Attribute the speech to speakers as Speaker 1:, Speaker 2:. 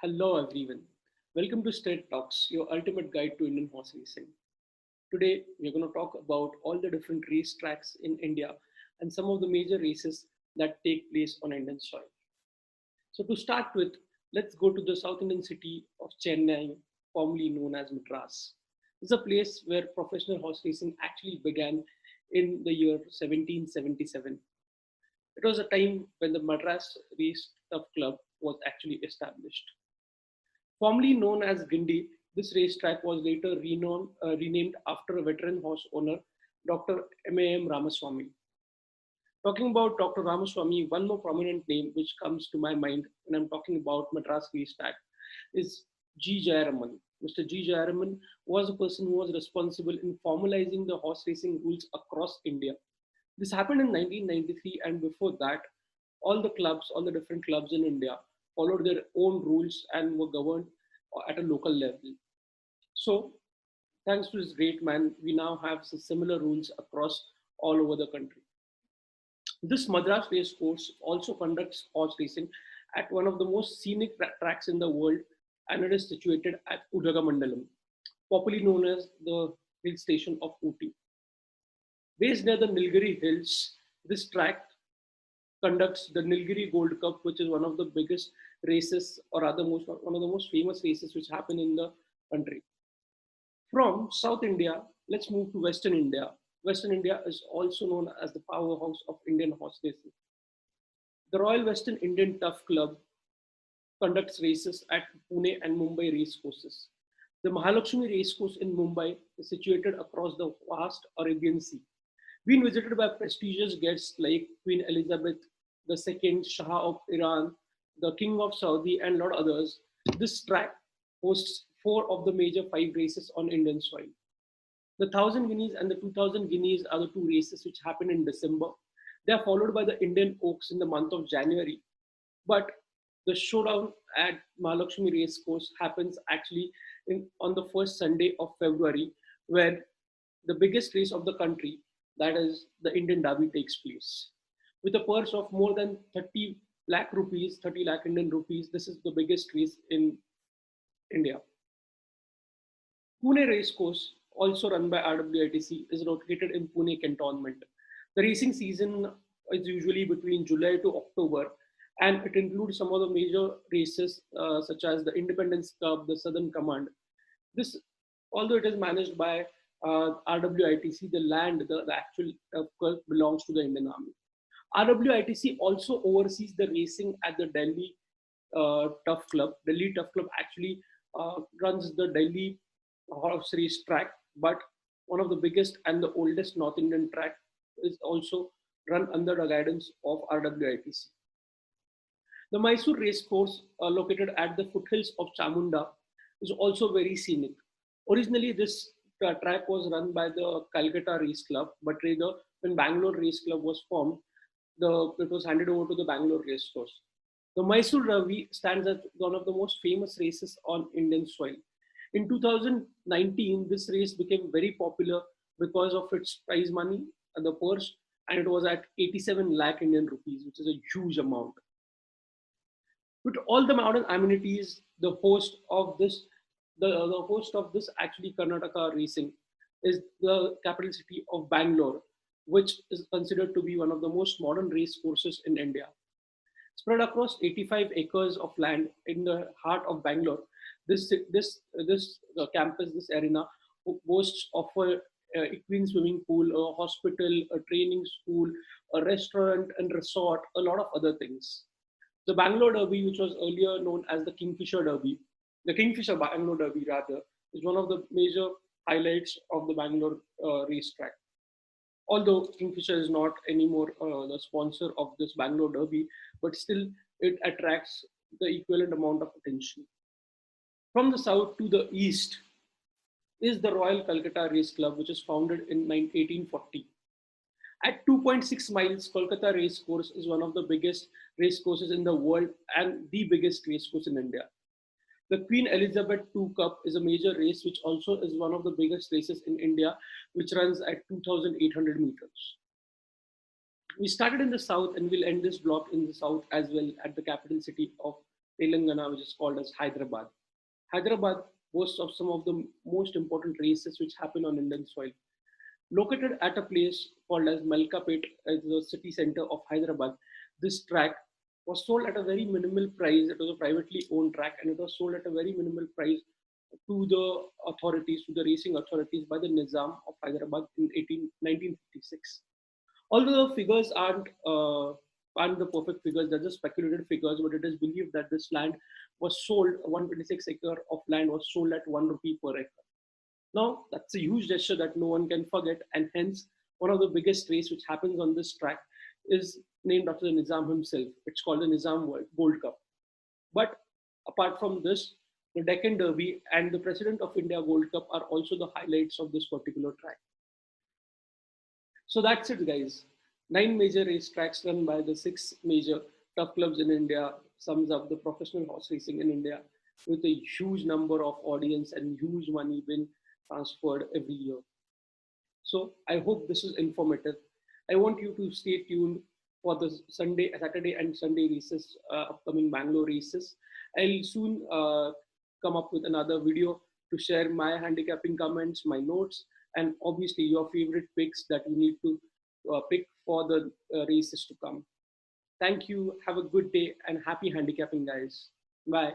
Speaker 1: Hello everyone. Welcome to State Talks, your ultimate guide to Indian horse racing. Today we're going to talk about all the different race tracks in India and some of the major races that take place on Indian soil. So to start with, let's go to the South Indian city of Chennai, formerly known as Madras. This is a place where professional horse racing actually began in the year 1777. It was a time when the Madras Race Tough Club was actually established. Formerly known as Gindi, this racetrack was later renamed after a veteran horse owner, Dr. M.A.M. Ramaswamy. Talking about Dr. Ramaswamy, one more prominent name which comes to my mind when I'm talking about Madras racetrack is G. Jayaraman. Mr. G. Jayaraman was a person who was responsible in formalizing the horse racing rules across India. This happened in 1993, and before that, all the different clubs in India followed their own rules and were governed at a local level. So, thanks to this great man, we now have similar rules across all over the country. This Madras race course also conducts horse racing at one of the most scenic tracks in the world, and it is situated at Udagamandalam, popularly known as the hill station of Ooty. Based near the Nilgiri Hills, this track conducts the Nilgiri Gold Cup, which is one of the biggest races, or rather, one of the most famous races which happen in the country. From South India, let's move to Western India. Western India is also known as the powerhouse of Indian horse racing. The Royal Western Indian Tough Club conducts races at Pune and Mumbai race courses. The Mahalakshmi Racecourse in Mumbai is situated across the vast Arabian Sea. Being visited by prestigious guests like Queen Elizabeth II, Shah of Iran, the King of Saudi, and a lot of others, this track hosts four of the major five races on Indian soil. The 1000 Guineas and the 2000 Guineas are the two races which happen in December. They are followed by the Indian Oaks in the month of January. But the showdown at Mahalakshmi Race Course happens actually on the first Sunday of February, where the biggest race of the country, that is the Indian Derby, takes place. With a purse of more than 30 lakh rupees, 30 lakh Indian rupees, this is the biggest race in India. Pune Racecourse, also run by RWITC, is located in Pune cantonment. The racing season is usually between July to October, and it includes some of the major races such as the Independence Cup, the Southern Command. This, although it is managed by RWITC, the land, the actual club belongs to the Indian Army. RWITC also oversees the racing at the Delhi Tough Club. Delhi Tough Club actually runs the Delhi horse race track, but one of the biggest and the oldest North Indian track is also run under the guidance of RWITC. The Mysore race course, located at the foothills of Chamunda, is also very scenic. Originally, this track was run by the Calcutta Race Club, but later, when Bangalore Race Club was formed, it was handed over to the Bangalore Race Course. The Mysore Ravi stands as one of the most famous races on Indian soil. In 2019, this race became very popular because of its prize money and the purse, and it was at 87 lakh Indian rupees, which is a huge amount. With all the modern amenities, the host of this actually Karnataka racing is the capital city of Bangalore, which is considered to be one of the most modern race courses in India. Spread across 85 acres of land in the heart of Bangalore, this campus, this arena boasts of a equine swimming pool, a hospital, a training school, a restaurant and resort, a lot of other things. The Bangalore Derby, which was earlier known as the Kingfisher Derby, the Kingfisher Bangalore Derby rather, is one of the major highlights of the Bangalore racetrack. Although Kingfisher is not anymore the sponsor of this Bangalore Derby, but still it attracts the equivalent amount of attention. From the south to the east is the Royal Calcutta Race Club, which is founded in 1840. At 2.6 miles, Kolkata Race Course is one of the biggest race courses in the world and the biggest race course in India. The Queen Elizabeth II Cup is a major race, which also is one of the biggest races in India, which runs at 2,800 meters. We started in the south and we'll end this block in the south as well at the capital city of Telangana, which is called as Hyderabad. Hyderabad boasts of some of the most important races which happen on Indian soil. Located at a place called as Malkapet, the city center of Hyderabad, this track was sold at a very minimal price. It was a privately owned track and it was sold at a very minimal price to the authorities, to the racing authorities by the Nizam of Hyderabad in 1956. Although the figures aren't the perfect figures, they're just speculated figures, but it is believed that this land was sold, 126 acre of land was sold at 1 rupee per acre. Now, that's a huge gesture that no one can forget, and hence one of the biggest race which happens on this track is named after the Nizam himself. It's called the Nizam Gold Cup. But apart from this, the Deccan Derby and the President of India Gold Cup are also the highlights of this particular track. So that's it, guys. 9 major racetracks run by the 6 major tough clubs in India sums up the professional horse racing in India with a huge number of audience and huge money being transferred every year. So I hope this is informative. I want you to stay tuned for the Saturday and Sunday races, upcoming Bangalore races. I'll soon come up with another video to share my handicapping comments, my notes, and obviously your favorite picks that you need to pick for the races to come. Thank you. Have a good day and happy handicapping, guys. Bye.